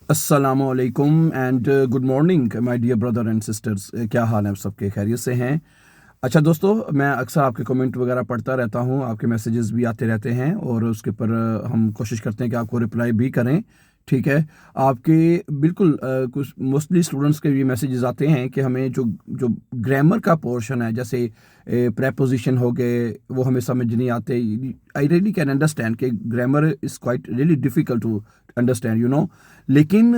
अस्सलामुअलैकुम and good morning my dear brother and sisters. क्या हाल है आप सबके? खैरियत से हैं? अच्छा दोस्तों, मैं अक्सर आपके कमेंट वगैरह पढ़ता रहता हूँ, आपके मैसेजेस भी आते रहते हैं और उसके ऊपर हम कोशिश करते हैं कि आपको रिप्लाई भी करें। ठीक है। आपके बिल्कुल कुछ मोस्टली स्टूडेंट्स के ये मैसेजेस आते हैं कि हमें जो जो ग्रामर का पोर्शन है, जैसे प्रेपोजिशन हो गए, वो हमें समझ नहीं आते। आई रियली कैन अंडरस्टैंड कि grammar is quite really difficult to understand, लेकिन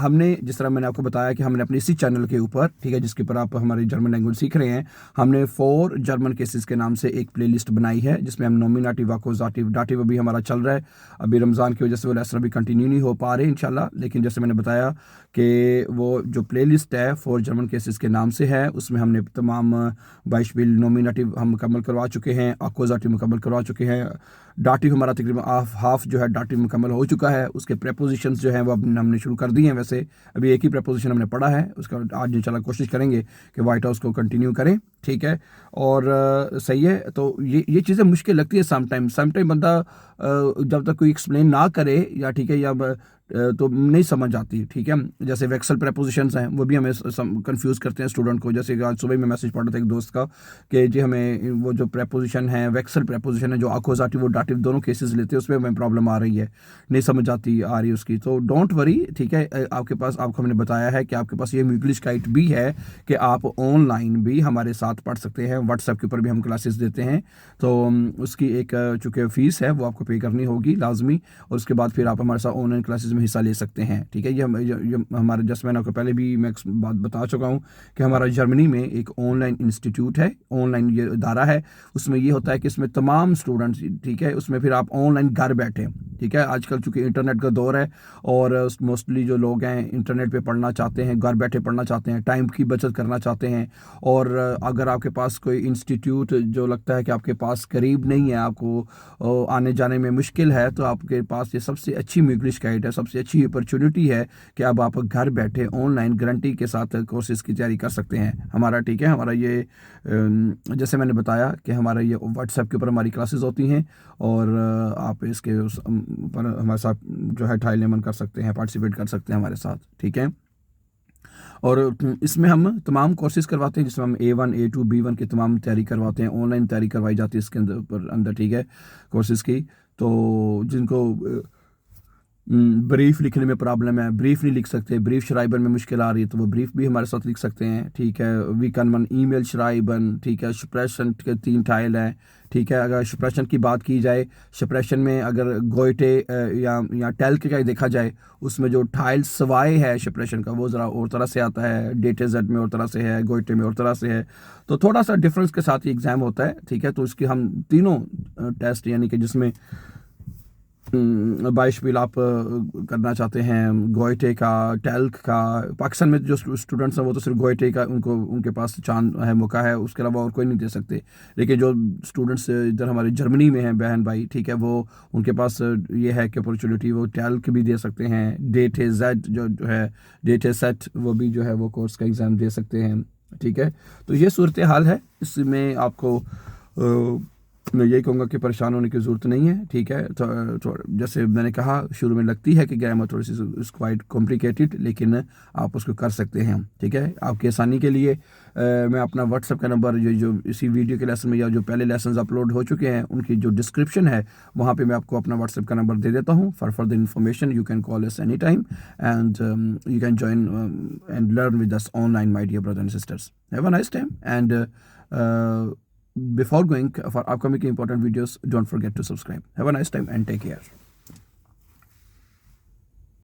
हमने जिस तरह मैंने आपको बताया कि हमने अपने इसी चैनल के ऊपर, ठीक है, जिसके ऊपर आप हमारी जर्मन लैंग्वेज सीख रहे हैं, हमने 4 जर्मन केसेस के नाम से एक प्लेलिस्ट बनाई है, जिसमें हम नॉमिनेटिव, अक्यूज़ेटिव, दाटिव अभी हमारा चल रहा है। अभी रमज़ान की वजह से वो लेसन अभी कंटिन्यू नहीं हो पा रहे इंशाल्लाह, लेकिन जैसे मैंने बताया कि वो जो प्लेलिस्ट है 4 जर्मन केसेस के नाम से है, उसमें हमने तमाम बाइशबिल नॉमिनेटिव हम मुकम्मल करवा चुके हैं, अक्यूज़ेटिव मुकम्मल करवा चुके हैं, दाटिव हमारा तकरीबन हाफ जो है दाटिव मुकम्मल हो चुका है। उसके प्रेपोजिशंस जो हैं वो अब हमने शुरू कर दिए हैं। वैसे अभी एक ही प्रेपोजिशन हमने पढ़ा है, उसका आज इंशाल्लाह कोशिश करेंगे कि वाइट हाउस को कंटिन्यू करें। ठीक है। और सही है। तो ये चीज़ें मुश्किल लगती है समटाइम बंदा जब तक कोई एक्सप्लेन ना करे, या ठीक है, या तो नहीं समझ आती। ठीक है। जैसे वेक्सल प्रेपोजिशंस हैं, वो भी हमें कंफ्यूज करते हैं स्टूडेंट को। जैसे आज सुबह में मैसेज पढ़ रहा था एक दोस्त का कि जी हमें वो जो प्रेपोजिशन है, वेक्सल प्रेपोजिशन है, जो अक्यूज़ेटिव और दाटिव दोनों केसेस लेते हैं, उसमें हमें प्रॉब्लम आ रही है, नहीं समझ आ रही उसकी। तो डोंट वरी, ठीक है। आपके पास, आपको हमने बताया है कि आपके पास ये इंग्लिश गाइड भी है कि आप ऑनलाइन भी हमारे साथ पढ़ सकते हैं। व्हाट्सएप के ऊपर भी हम क्लासेस देते हैं। तो उसकी एक चूँकि फ़ीस है वो आपको पे करनी होगी लाजमी, और उसके बाद फिर आप हमारे साथ ऑनलाइन क्लासेस में हिस्सा ले सकते हैं। ठीक है। ये हमारे, जैसे मैंने आपको पहले भी मैं बात बता चुका हूँ कि हमारा जर्मनी में एक ऑनलाइन इंस्टीट्यूट है, ऑनलाइन ये इदारा है। उसमें ये होता है कि इसमें तमाम स्टूडेंट्स, ठीक है, उसमें फिर आप ऑनलाइन घर बैठे, ठीक है, आजकल चूँकि इंटरनेट का दौर है और मोस्टली जो लोग हैं इंटरनेट पे पढ़ना चाहते हैं, घर बैठे पढ़ना चाहते हैं, टाइम की बचत करना चाहते हैं। और अगर आपके पास कोई इंस्टीट्यूट जो लगता है कि आपके पास करीब नहीं है, आपको आने जाने में मुश्किल है, तो आपके पास ये सबसे अच्छी इंग्लिश गाइड है, सबसे अच्छी अपॉर्चुनिटी है कि अब आप घर बैठे ऑनलाइन गारंटी के साथ कोर्सेज़ की तैयारी कर सकते हैं हमारा। ठीक है। हमारा ये जैसे मैंने बताया कि हमारा ये व्हाट्सएप के ऊपर हमारी क्लासेस होती हैं, और आप इसके पर हमारे साथ जो है ट्रायल लेमन कर सकते हैं, पार्टिसिपेट कर सकते हैं हमारे साथ। ठीक है। और इसमें हम तमाम कोर्सेज़ करवाते हैं, जिसमें हम A1 A2 B1 की तमाम तैयारी करवाते हैं, ऑनलाइन तैयारी करवाई जाती है इसके अंदर। ठीक है, कोर्सेज़ की। तो जिनको ब्रीफ लिखने में प्रॉब्लम है, ब्रीफ नहीं लिख सकते, ब्रीफ श्राइबन में मुश्किल आ रही है, तो वो ब्रीफ भी हमारे साथ लिख सकते हैं। ठीक है। वी कैन मन ईमेल श्राइबन, ठीक है। शप्रेशन के 3 टाइल हैं। ठीक है। अगर शप्रेशन की बात की जाए, शप्रेशन में अगर गोइटे या टेल्क का ही देखा जाए, उसमें जो टाइल सवाए है शप्रेशन का, वो ज़रा और तरह से आता है, डेटे जेड में और तरह से है, गोइटे में और तरह से है। तो थोड़ा सा डिफरेंस के साथ ही एग्ज़ाम होता है। ठीक है। तो इसकी हम तीनों टेस्ट, यानी कि जिसमें बाइशबिल आप करना चाहते हैं, गोइटे का, टेल्क का, पाकिस्तान में जो स्टूडेंट्स हैं वो तो सिर्फ गोइटे का उनके पास चांद है, मौका है, उसके अलावा और कोई नहीं दे सकते। लेकिन जो स्टूडेंट्स इधर हमारे जर्मनी में हैं बहन भाई, ठीक है, वो उनके पास ये है कि अपॉर्चुनिटी, वो टेल्क भी दे सकते हैं, डेटे जेड जो है, डेटे सेट, वो भी जो है वो कोर्स का एग्ज़ाम दे सकते हैं। ठीक है। तो ये सूरत हाल है। इसमें आपको मैं यही कहूँगा कि परेशान होने की ज़रूरत नहीं है। ठीक है। तो जैसे मैंने कहा, शुरू में लगती है कि ग्रामर थोड़ी सी इज़ क्वाइट कॉम्प्लिकेटेड, लेकिन आप उसको कर सकते हैं। ठीक है। आपकी आसानी के लिए मैं अपना व्हाट्सएप का नंबर, ये जो इसी वीडियो के लेसन में या जो पहले लेसन अपलोड हो चुके हैं उनकी जो डिस्क्रिप्शन है, वहाँ पे मैं आपको अपना व्हाट्सएप का नंबर दे देता हूँ। For further information you can call us any time and you can join and learn with us online, my dear brother and sisters. Have a nice time and before going for upcoming important videos, don't forget to subscribe. Have a nice time and take care.